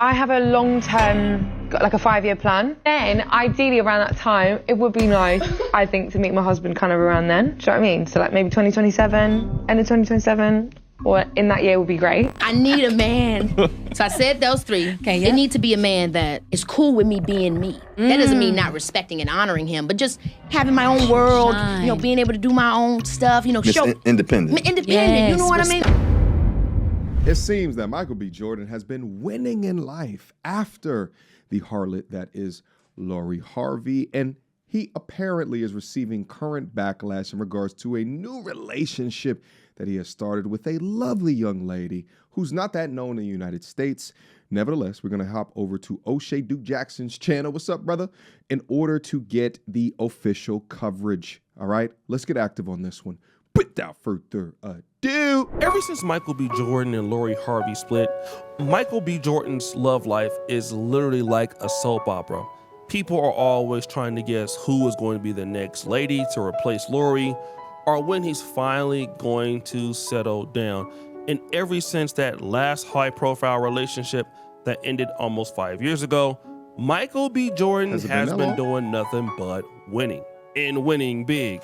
I have a long-term, like a 5-year plan. Then, ideally around that time, it would be nice, I think, to meet my husband kind of around then. Do you know what I mean? So like maybe 2027, end of 2027, or in that year would be great. I need a man. So I said those three. Okay, yeah. It needs to be a man that is cool with me being me. That doesn't mean not respecting and honoring him, but just having my own world, Shine. you know, being able to do my own stuff, you know, Independent. Independent, Yes, you know what I mean? It seems that Michael B. Jordan has been winning in life after the harlot that is Lori Harvey, and he apparently is receiving current backlash in regards to a new relationship that he has started with a lovely young lady who's not that known in the United States. Nevertheless, we're going to hop over to O'Shea Duke Jackson's channel. What's up, brother? In order to get the official coverage. All right, let's get active on this one. Without further ado. Ever since Michael B. Jordan and Lori Harvey split, Michael B. Jordan's love life is literally like a soap opera. People are always trying to guess who is going to be the next lady to replace Lori, or when he's finally going to settle down. And ever since that last high-profile relationship that ended almost 5 years ago, Michael B. Jordan has been doing nothing but winning, and winning big.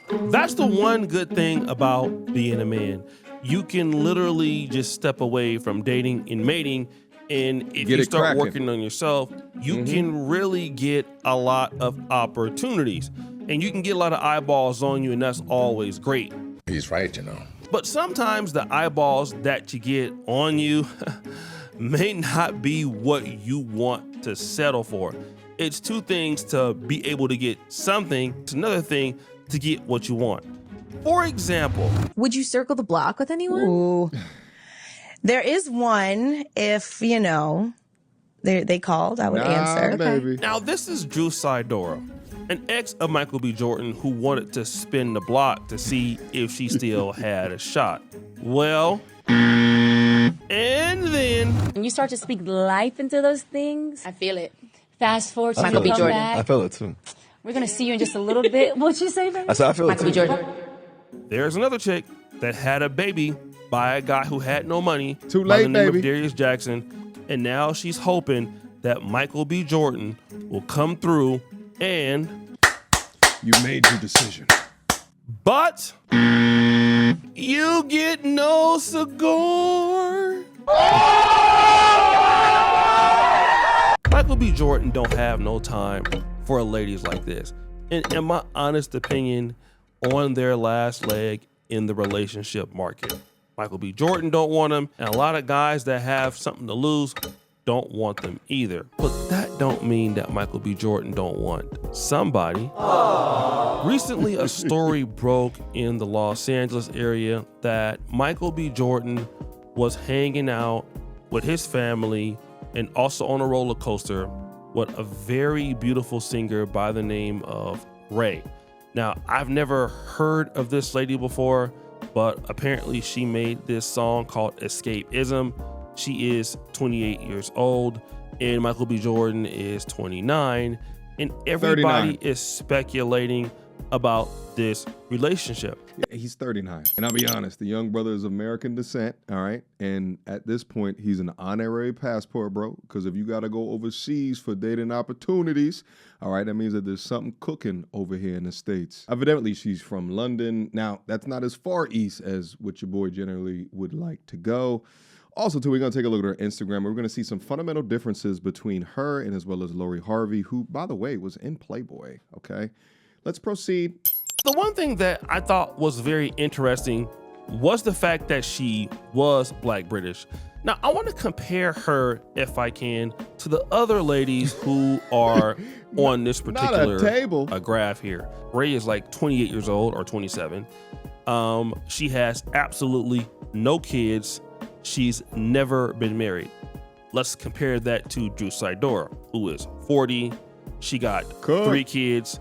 That's the one good thing about being a man. You can literally just step away from dating and mating, and if you start working on yourself, you can really get a lot of opportunities, and you can get a lot of eyeballs on you, and that's always great. He's right, you know. But sometimes the eyeballs that you get on you may not be what you want to settle for. It's two things to be able to get something. It's another thing to get what you want. For example, Would you circle the block with anyone? Ooh. There is one, if, you know, they called, I would answer. Baby. now this is Drew Sidora, an ex of Michael B. Jordan who wanted to spin the block to see if she still had a shot. Well, and then When you start to speak life into those things, I feel it. fast forward to Michael B. come Jordan. back. I feel it too. We're gonna see you in just a little bit. What'd you say, baby? I said I feel it Michael B. too. Jordan. there's another chick that had a baby by a guy who had no money. Too by late, the name baby. of Darius Jackson, and now she's hoping that Michael B. Jordan will come through and. You made your decision. But you get no cigar. Michael B. Jordan don't have no time for ladies like this. And in my honest opinion, on their last leg in the relationship market. Michael B. Jordan don't want them, and a lot of guys that have something to lose don't want them either. But that don't mean that Michael B. Jordan don't want somebody. Recently, a story broke in the Los Angeles area that Michael B. Jordan was hanging out with his family and also on a roller coaster with a very beautiful singer by the name of Ray. Now, I've never heard of this lady before, but apparently she made this song called Escapism. She is 28 years old, and Michael B. Jordan is 29, and everybody 39. is speculating about this relationship. Yeah, he's 39. And I'll be honest, the young brother is of American descent, all right? And at this point, he's an honorary passport, bro, because if you got to go overseas for dating opportunities, all right, that means that there's something cooking over here in the States. Evidently, she's from London. Now, that's not as far east as what your boy generally would like to go. Also, too, we're going to take a look at her Instagram. We're going to see some fundamental differences between her and as well as Lori Harvey, who, by the way, was in Playboy, okay? Let's proceed. The one thing that I thought was very interesting was the fact that she was Black British. Now, I want to compare her, if I can, to the other ladies who are on this particular graph here. Ray is like 28 years old or 27. She has absolutely no kids. She's never been married. Let's compare that to Drew Sidora, who is 40. She got 3 kids.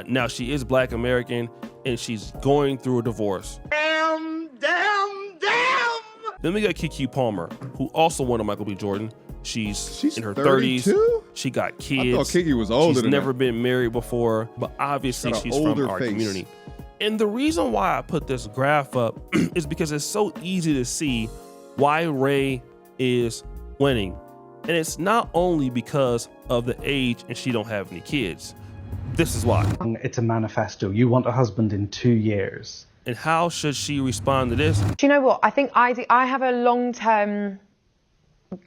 Now she is Black American, and she's going through a divorce. Damn. Then we got Keke Palmer, who also won a Michael B. Jordan. She's in her 32? 30s. She got kids. I thought Keke was older. She's never been married before, but obviously she's from our community. And the reason why I put this graph up is because it's so easy to see why Ray is winning. And it's not only because of the age and she don't have any kids. This is why. It's a manifesto. You want a husband in 2 years. And how should she respond to this? Do you know what? I think I have a long-term,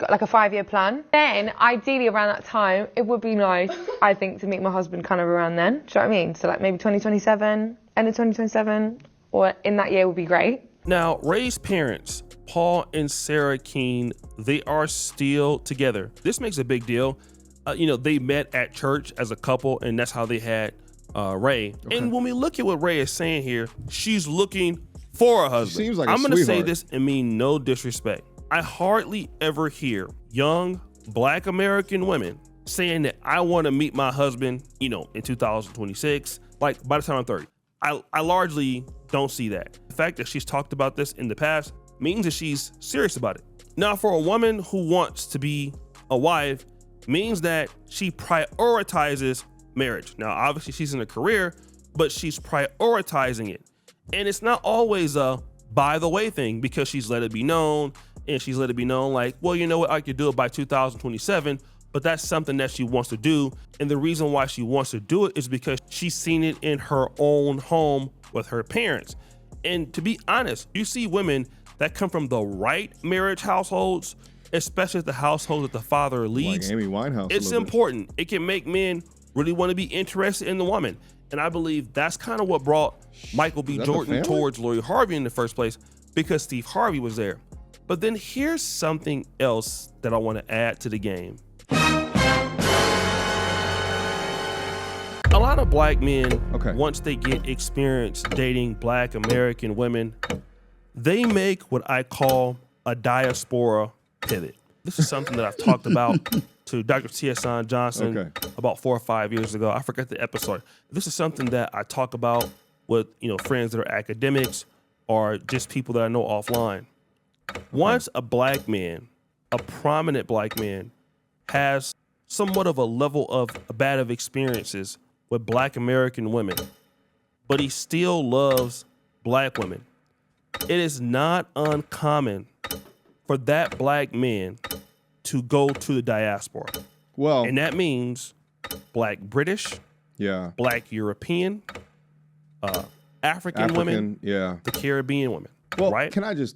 like a 5-year plan. Then, ideally around that time, it would be nice, I think, to meet my husband kind of around then. Do you know what I mean? So like maybe 2027, end of 2027, or in that year would be great. Now, Ray's parents, Paul and Sarah Keene, they are still together. This makes a big deal. They met at church as a couple, and that's how they had Ray. Okay. And when we look at what Ray is saying here, she's looking for a husband. Seems like I'm going to say sweetheart. this and mean no disrespect. I hardly ever hear young Black American women saying that I want to meet my husband, in 2026, like by the time I'm 30. I largely don't see that. The fact that she's talked about this in the past means that she's serious about it. Now, for a woman who wants to be a wife, means that she prioritizes marriage. Now, obviously she's in a career, but she's prioritizing it. And it's not always a by the way thing, because she's let it be known, and she's let it be known like, well, you know what, I could do it by 2027, but that's something that she wants to do. And the reason why she wants to do it is because she's seen it in her own home with her parents. And to be honest, you see women that come from the right marriage households, especially the household that the father leads. Like Amy Winehouse. It's important. It can make men really want to be interested in the woman. And I believe that's kind of what brought Michael B. Jordan towards Lori Harvey in the first place, because Steve Harvey was there. But then here's something else that I want to add to the game. A lot of Black men, once they get experience dating Black American women, they make what I call a diaspora pivot. This is something that I've talked about to Dr. T.S. Johnson about 4 or 5 years ago. I forgot the episode. This is something that I talk about with friends that are academics or just people that I know offline. Once a Black man, a prominent Black man, has somewhat of a level of bad of experiences with Black American women, but he still loves Black women, it is not uncommon for that Black man to go to the diaspora. Well, and that means Black British, Black European, African women, the Caribbean women. Well, right? Can I just,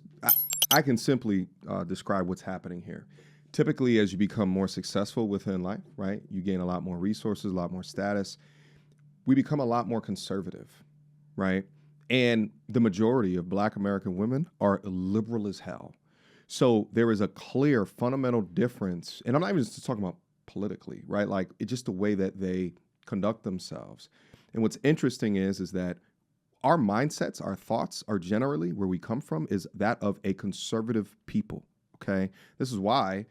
I can simply describe what's happening here. Typically, as you become more successful within life, right, you gain a lot more resources, a lot more status. We become a lot more conservative, right? And the majority of Black American women are liberal as hell. So there is a clear fundamental difference, and I'm not even just talking about politically, right? Like, it's just the way that they conduct themselves. And what's interesting is that our mindsets, our thoughts are generally, where we come from, is that of a conservative people, okay? This is why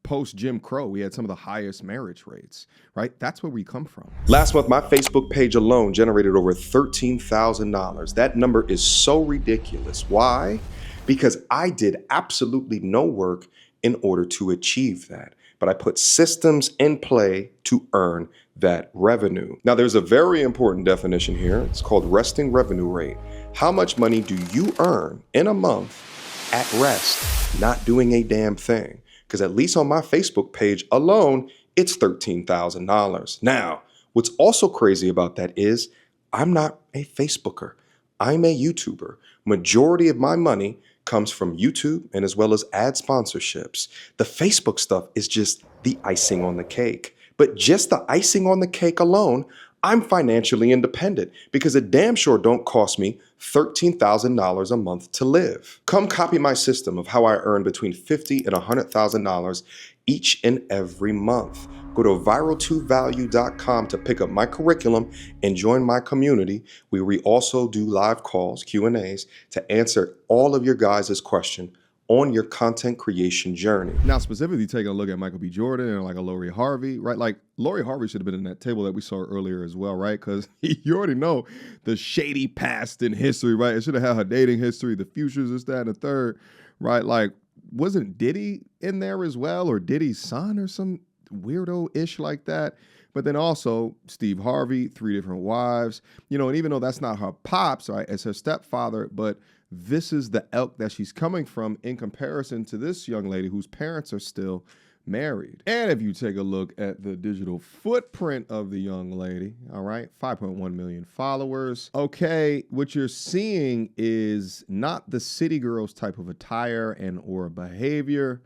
post Jim Crow, we had some of the highest marriage rates, right? That's where we come from. Last month, my Facebook page alone generated over $13,000. That number is so ridiculous. Why? Because I did absolutely no work in order to achieve that. But I put systems in play to earn that revenue. Now, there's a very important definition here. It's called resting revenue rate. How much money do you earn in a month at rest, not doing a damn thing? Because at least on my Facebook page alone, it's $13,000. Now, what's also crazy about that is I'm not a Facebooker. I'm a YouTuber. Majority of my money comes from YouTube and as well as ad sponsorships. The Facebook stuff is just the icing on the cake. But just the icing on the cake alone, I'm financially independent because it damn sure don't cost me $13,000 a month to live. Come copy my system of how I earn between $50,000 and $100,000 each and every month. Go to viral2value.com to pick up my curriculum and join my community, where we also do live calls, Q&As, to answer all of your guys' questions on your content creation journey. Now, specifically taking a look at Michael B. Jordan and like a Lori Harvey, right? Like, Lori Harvey should have been in that table that we saw earlier as well, right? Because you already know the shady past in history, right? It should have had her dating history, the futures, this, that, and the third, right? Like, wasn't Diddy in there as well, or Diddy's son or some weirdo-ish like that? But then also Steve Harvey, 3 different wives, and even though that's not her pops, right? It's her stepfather, but this is the ilk that she's coming from in comparison to this young lady whose parents are still married. And if you take a look at the digital footprint of the young lady, all right, 5.1 million followers. Okay, what you're seeing is not the city girls type of attire and or behavior,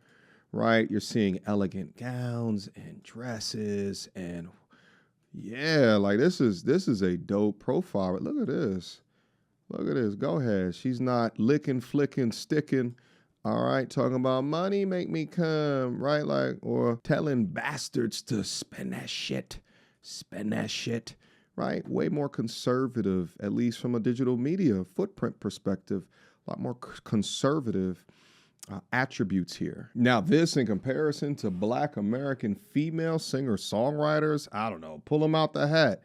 right? You're seeing elegant gowns and dresses and yeah, like this is a dope profile. Look at this. Look at this. Go ahead. She's not licking, flicking, sticking. All right, talking about money, make me come, right? Like, or telling bastards to spend that shit, right? Way more conservative, at least from a digital media footprint perspective, a lot more conservative attributes here. Now, this in comparison to Black American female singer-songwriters, I don't know, pull them out the hat.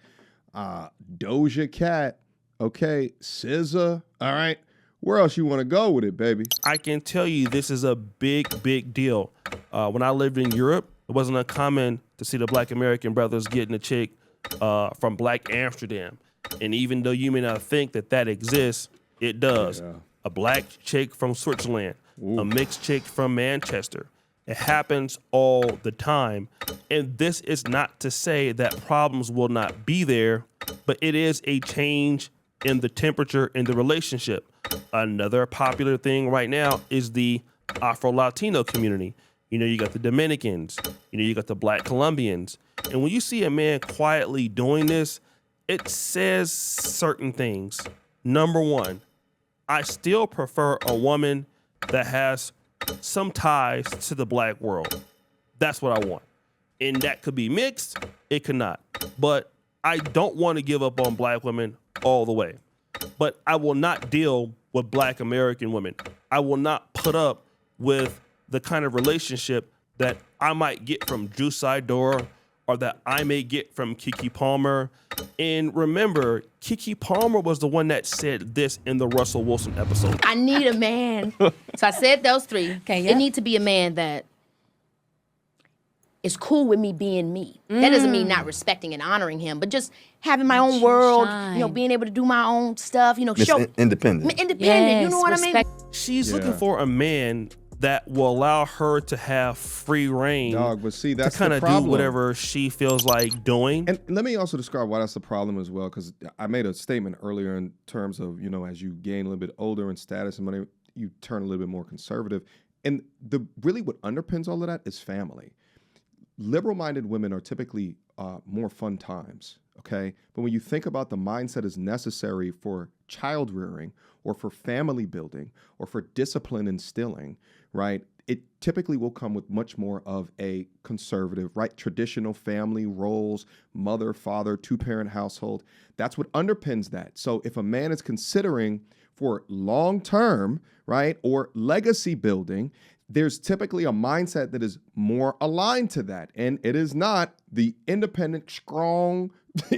Doja Cat, okay, SZA, all right. Where else you want to go with it, baby? I can tell you this is a big, big deal. When I lived in Europe, it wasn't uncommon to see the Black American brothers getting a chick from Black Amsterdam. And even though you may not think that that exists, it does. Yeah. A black chick from Switzerland, a mixed chick from Manchester. It happens all the time. And this is not to say that problems will not be there, but it is a change in the temperature in the relationship. Another popular thing right now is the Afro-Latino community. You know, you got the Dominicans, you know, you got the Black Colombians. And when you see a man quietly doing this, it says certain things. Number one, I still prefer a woman that has some ties to the Black world. That's what I want. And that could be mixed, it could not. But I don't want to give up on Black women all the way. But I will not deal with Black American women. I will not put up with the kind of relationship that I might get from Drew Sidora or that I may get from Keke Palmer. And remember, Keke Palmer was the one that said this in the Russell Wilson episode. I need a man. So I said those three. Okay, yeah. It needs to be a man that is cool with me being me. That doesn't mean not respecting and honoring him, but just having my own world, you know, being able to do my own stuff, you know, show independent. Independent, yes, you know what I mean? She's looking for a man that will allow her to have free reign. Dog, but see, that's to kind the of do problem. whatever she feels like doing. And let me also describe why that's the problem as well, because I made a statement earlier in terms of, you know, as you gain a little bit older in status and money, you turn a little bit more conservative. And really what underpins all of that is family. Liberal-minded women are typically more fun times, okay? But when you think about the mindset is necessary for child rearing or for family building or for discipline instilling, right? It typically will come with much more of a conservative, right? Traditional family roles, mother, father, two-parent household. That's what underpins that. So if a man is considering for long-term, right, or legacy building, there's typically a mindset that is more aligned to that. And it is not the independent, strong,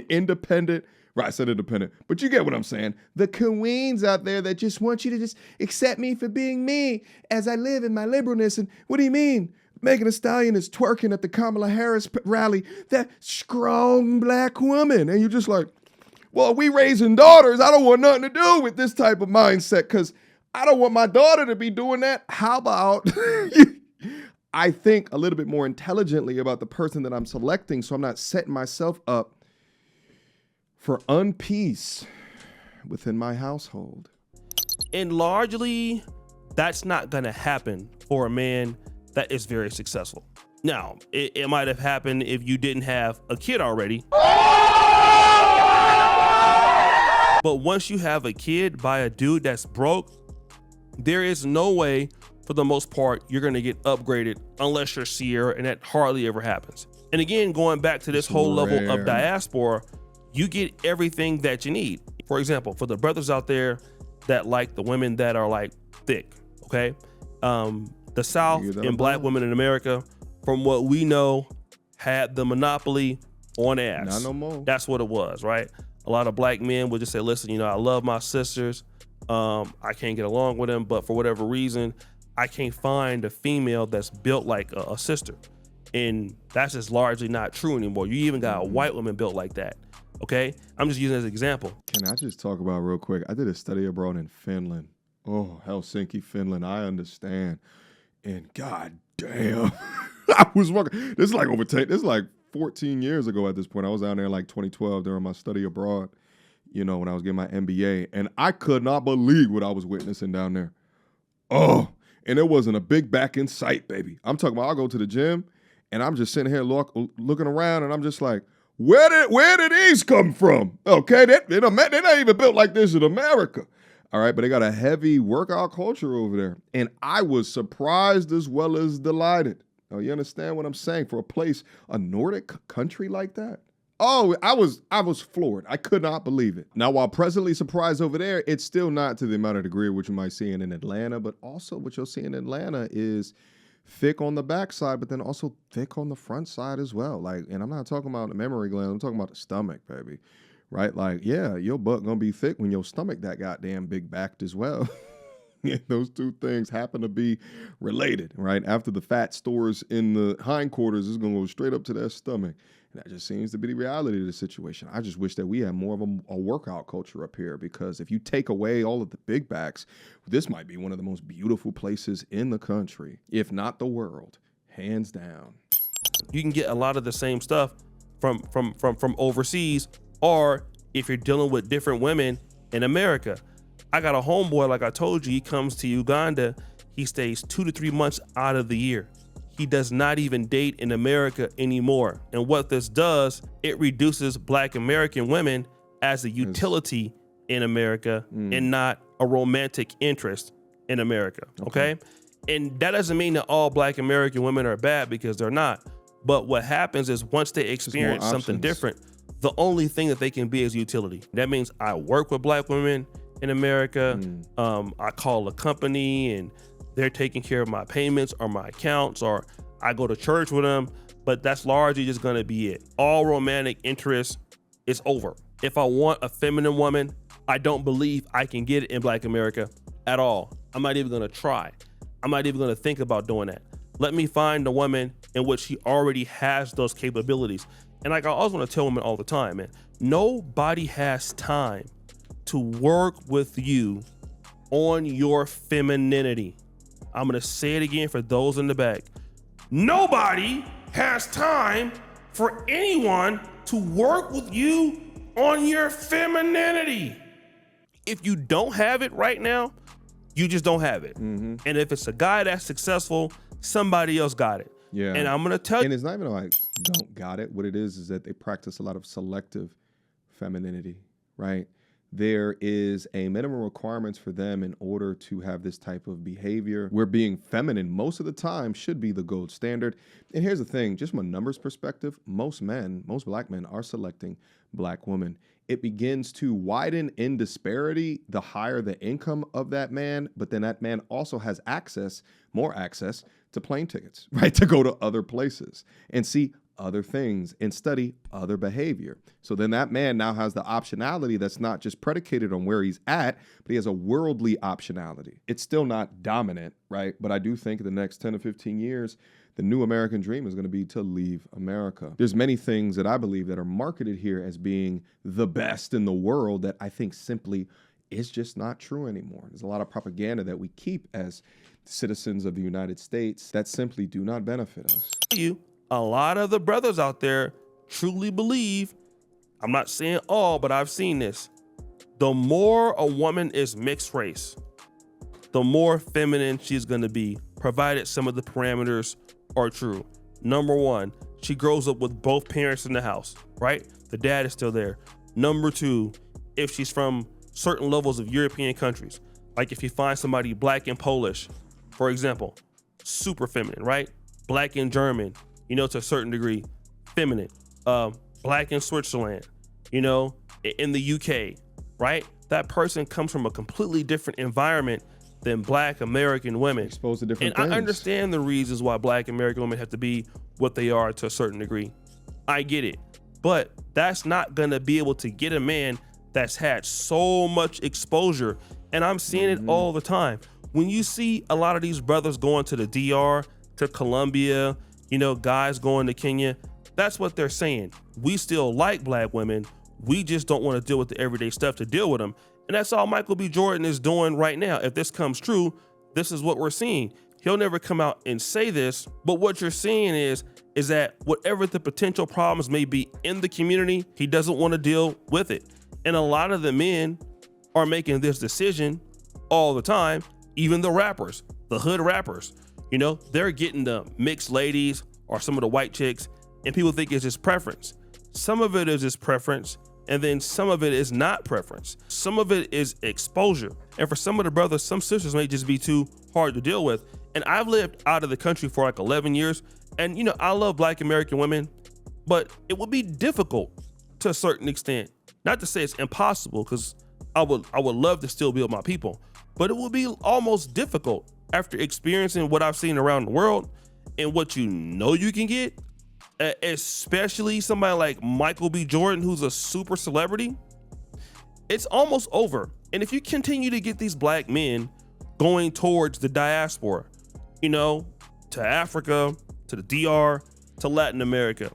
independent, right, I said independent, but you get what I'm saying. The queens out there that just want you to just accept me for being me as I live in my liberalness. And what do you mean? Megan Thee Stallion is twerking at the Kamala Harris rally, that strong Black woman. And you're just like, well, we raising daughters. I don't want nothing to do with this type of mindset because I don't want my daughter to be doing that. How about I think a little bit more intelligently about the person that I'm selecting so I'm not setting myself up for unpeace within my household. And largely, that's not going to happen for a man that is very successful. Now, it might have happened if you didn't have a kid already. But once you have a kid by a dude that's broke, there is no way, for the most part, you're going to get upgraded unless you're Sierra, and that hardly ever happens. And again, going back to this whole level of diaspora, you get everything that you need. For example, for the brothers out there that like the women that are like thick, okay? The South and Black women in America, from what we know, had the monopoly on ass. Not no more. That's what it was, right? A lot of Black men would just say, listen, you know, I love my sisters. I can't get along with them, but for whatever reason, I can't find a female that's built like a sister. And that's just largely not true anymore. You even got a white woman built like that. Okay? I'm just using it as an example. Can I just talk about real quick? I did a study abroad in Finland. Oh, Helsinki, Finland. I understand. And god damn, I was walking. This is like this is like 14 years ago at this point. I was down there in like 2012 during my study abroad, when I was getting my MBA, and I could not believe what I was witnessing down there. Oh, and there wasn't a big back in sight, baby. I'm talking about, I'll go to the gym and I'm just sitting here looking around and I'm just like, where did these come from? Okay, they're not even built like this in America. All right, but they got a heavy workout culture over there. And I was surprised as well as delighted. Oh, you understand what I'm saying? For a Nordic country like that? Oh, I was floored. I could not believe it. Now, while presently surprised over there, it's still not to the amount of degree which you might see in Atlanta, but also what you'll see in Atlanta is thick on the backside, but then also thick on the front side as well. And I'm not talking about the mammary gland, I'm talking about the stomach, baby. Right? Your butt gonna be thick when your stomach that goddamn big backed as well. Those two things happen to be related, right? After the fat stores in the hindquarters, it's gonna go straight up to their stomach. And that just seems to be the reality of the situation. I just wish that we had more of a workout culture up here, because if you take away all of the big backs, this might be one of the most beautiful places in the country, if not the world, hands down. You can get a lot of the same stuff from overseas, or if you're dealing with different women in America. I got a homeboy, like I told you, he comes to Uganda. He stays 2 to 3 months out of the year. He does not even date in America anymore. And what this does, it reduces Black American women as a utility in America and not a romantic interest in America, okay? And that doesn't mean that all Black American women are bad, because they're not. But what happens is once they experience something different, the only thing that they can be is utility. That means I work with Black women in America. I call a company and they're taking care of my payments or my accounts, or I go to church with them, but that's largely just gonna be it. All romantic interest is over. If I want a feminine woman, I don't believe I can get it in Black America at all. I'm not even gonna try. I'm not even gonna think about doing that. Let me find a woman in which she already has those capabilities. And like I always wanna tell women all the time, man, nobody has time to work with you on your femininity. I'm gonna say it again for those in the back. Nobody has time for anyone to work with you on your femininity. If you don't have it right now, you just don't have it. And if it's a guy that's successful, somebody else got it. Yeah. And I'm gonna tell you. And it's not even like don't got it. What it is that they practice a lot of selective femininity, right? There is a minimum requirements for them in order to have this type of behavior, where being feminine most of the time should be the gold standard. And here's the thing, just from a numbers perspective, most Black men are selecting Black women. It begins to widen in disparity the higher the income of that man, but then that man also has more access to plane tickets, right? To go to other places and see other things and study other behavior. So then that man now has the optionality that's not just predicated on where he's at, but he has a worldly optionality. It's still not dominant, right? But I do think in the next 10 to 15 years, the new American dream is going to be to leave America. There's many things that I believe that are marketed here as being the best in the world that I think simply is just not true anymore. There's a lot of propaganda that we keep as citizens of the United States that simply do not benefit us. A lot of the brothers out there truly believe, I'm not saying all, but I've seen this. The more a woman is mixed race, the more feminine she's gonna be, provided some of the parameters are true. Number one, she grows up with both parents in the house, right? The dad is still there. Number two, if she's from certain levels of European countries, like if you find somebody Black and Polish, for example, super feminine, right? Black and German, to a certain degree, feminine. Black in Switzerland, in the UK, right? That person comes from a completely different environment than Black American women. Exposed to different things. And I understand the reasons why Black American women have to be what they are to a certain degree. I get it. But that's not gonna be able to get a man that's had so much exposure. And I'm seeing it all the time. When you see a lot of these brothers going to the DR, to Colombia, guys going to Kenya, that's what they're saying. We still like Black women. We just don't want to deal with the everyday stuff to deal with them. And that's all Michael B. Jordan is doing right now. If this comes true, this is what we're seeing. he'll never come out and say this, but what you're seeing is that whatever the potential problems may be in the community, he doesn't want to deal with it. And a lot of the men are making this decision all the time, even the rappers, the hood rappers. You know, they're getting the mixed ladies or some of the white chicks, and people think it's just preference. Some of it is just preference, and then some of it is not preference. Some of it is exposure. And for some of the brothers, some sisters may just be too hard to deal with. And I've lived out of the country for like 11 years. And, you know, I love Black American women, but it would be difficult to a certain extent. Not to say it's impossible, because I would love to still be with my people, but it would be almost difficult after experiencing what I've seen around the world and what you know you can get, especially somebody like Michael B. Jordan, who's a super celebrity. It's almost over. And if you continue to get these black men going towards the diaspora, you know, to Africa, to the DR, to Latin America,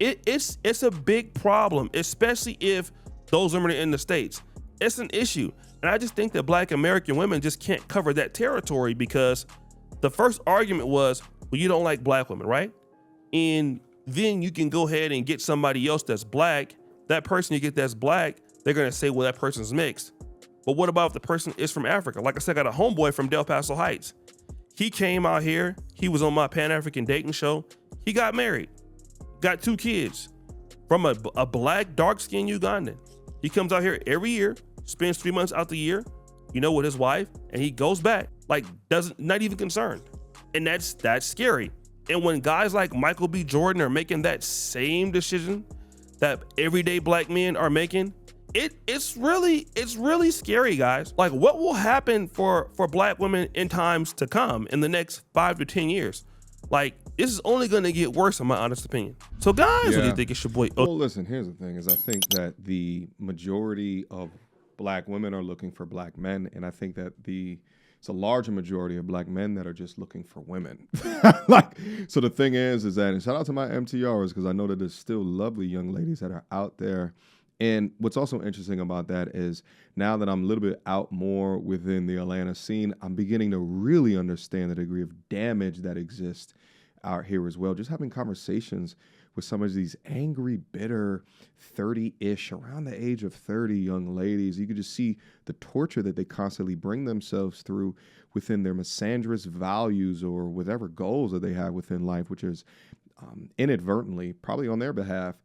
it's a big problem, especially if those women are in the States. It's an issue. And I just think that Black American women just can't cover that territory, because the first argument was, well, you don't like black women, right? And then you can go ahead and get somebody else that's black. That person you get that's black, they're gonna say, well, that person's mixed. But what about if the person is from Africa? Like I said, I got a homeboy from Del Paso Heights. He came out here, he was on my Pan-African dating show. He got married, got 2 kids from a black, dark-skinned Ugandan. He comes out here every year, spends 3 months out the year, you know, with his wife, and he goes back, like not even concerned. And that's scary. And when guys like Michael B. Jordan are making that same decision that everyday black men are making, it's really scary, guys. Like, what will happen for black women in times to come in the next 5 to 10 years? Like, this is only going to get worse, in my honest opinion. So, guys, what do you think? It's your boy. Well, listen, here's the thing: is I think that the majority of black women are looking for black men, and I think that it's a larger majority of black men that are just looking for women. Like, so the thing is that, and shout out to my MTRs, because I know that there's still lovely young ladies that are out there. And what's also interesting about that is, now that I'm a little bit out more within the Atlanta scene, I'm beginning to really understand the degree of damage that exists out here as well. Just having conversations with some of these angry, bitter, 30-ish, around the age of 30 young ladies, you could just see the torture that they constantly bring themselves through within their misandrous values or whatever goals that they have within life, which is inadvertently, probably on their behalf,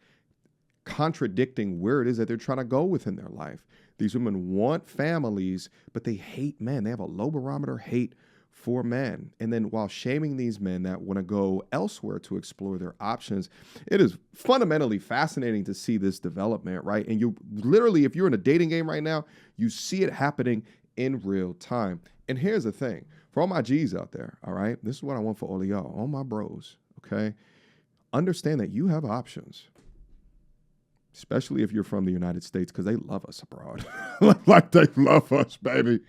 contradicting where it is that they're trying to go within their life. These women want families, but they hate men. They have a low barometer hate for men. And then while shaming these men that want to go elsewhere to explore their options, it is fundamentally fascinating to see this development, right? And you literally, if you're in a dating game right now, you see it happening in real time. And here's the thing, for all my G's out there, all right, this is what I want for all of y'all, all my bros, okay? Understand that you have options. Especially if you're from the United States, because they love us abroad. Like, they love us, baby.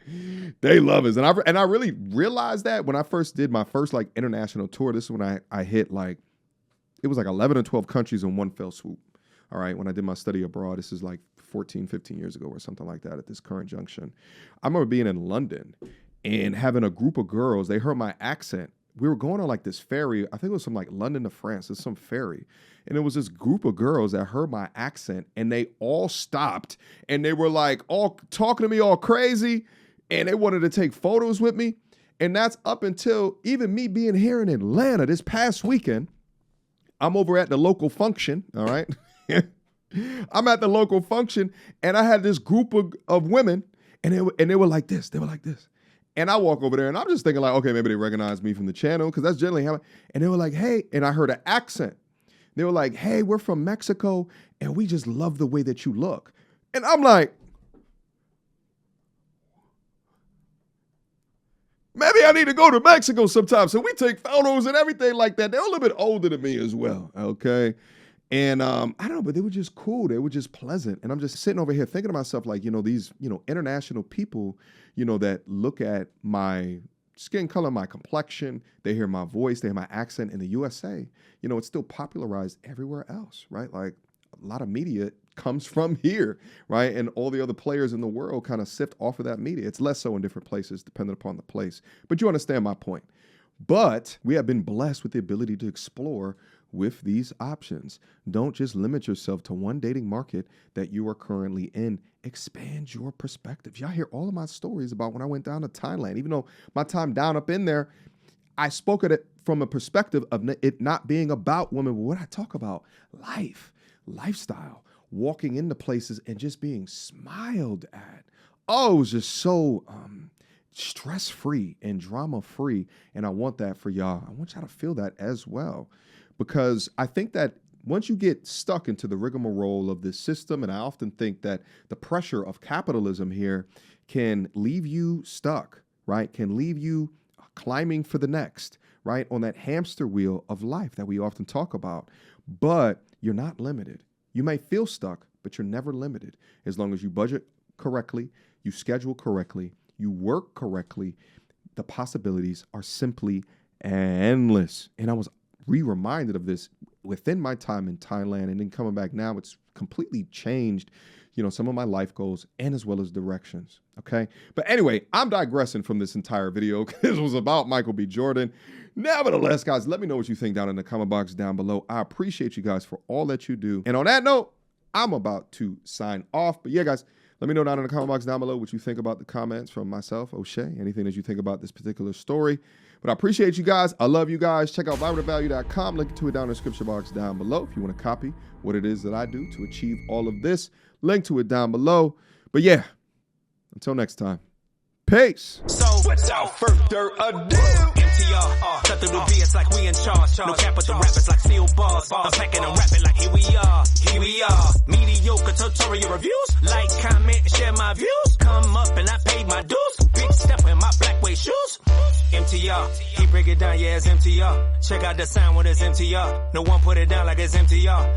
They love us. And I really realized that when I first did my first like international tour. This is when I hit like, it was like 11 or 12 countries in one fell swoop. All right, when I did my study abroad, this is like 14, 15 years ago or something like that at this current junction. I remember being in London and having a group of girls. They heard my accent. We were going on like this ferry. I think it was from like London to France. It's some ferry. And it was this group of girls that heard my accent, and they all stopped, and they were like all talking to me all crazy, and they wanted to take photos with me. And that's up until even me being here in Atlanta this past weekend. I'm over at the local function, all right? I'm at the local function, and I had this group of women, and they were like this. They were like this. And I walk over there, and I'm just thinking like, okay, maybe they recognize me from the channel, because that's generally how. And they were like, hey, and I heard an accent. They were like, hey, we're from Mexico, and we just love the way that you look. And I'm like, maybe I need to go to Mexico sometime. So we take photos and everything like that. They're a little bit older than me as well, okay? And I don't know, but they were just cool. They were just pleasant. And I'm just sitting over here thinking to myself, like, these, international people, that look at my skin color, my complexion, they hear my voice, they hear my accent in the USA. It's still popularized everywhere else, right? Like, a lot of media comes from here, right? And all the other players in the world kind of sift off of that media. It's less so in different places, depending upon the place. But you understand my point. But we have been blessed with the ability to explore with these options. Don't just limit yourself to one dating market that you are currently in. Expand your perspective. Y'all hear all of my stories about when I went down to Thailand. Even though my time down up in there, I spoke at it from a perspective of it not being about women, but what I talk about, life, lifestyle, walking into places and just being smiled at. Oh, it was just so stress-free and drama-free. And I want that for y'all. I want y'all to feel that as well. Because I think that once you get stuck into the rigmarole of this system, and I often think that the pressure of capitalism here can leave you stuck, right? Can leave you climbing for the next, right? On that hamster wheel of life that we often talk about. But you're not limited. You may feel stuck, but you're never limited. As long as you budget correctly, you schedule correctly, you work correctly, the possibilities are simply endless. And I was reminded of this within my time in Thailand, and then coming back now, it's completely changed, some of my life goals and as well as directions. Okay. But anyway, I'm digressing from this entire video because it was about Michael B. Jordan. Nevertheless, guys, let me know what you think down in the comment box down below. I appreciate you guys for all that you do. And on that note, I'm about to sign off. But yeah, guys, let me know down in the comment box down below what you think about the comments from myself, O'Shea, anything that you think about this particular story. But I appreciate you guys. I love you guys. Check out vibrantvalue.com. Link to it down in the description box down below if you want to copy what it is that I do to achieve all of this. Link to it down below. But yeah, until next time, peace. So without further ado, MTR, cut through the BS like we in charge. No cap with the rappers like steel bars. I'm packing and rapping like here we are. Mediocre tutorial reviews. Like, comment, share my views. Come up and I paid my dues. Big step in my black way shoes. MTR, he break it down, yeah, it's MTR. Check out the sound with his MTR. No one put it down like it's MTR.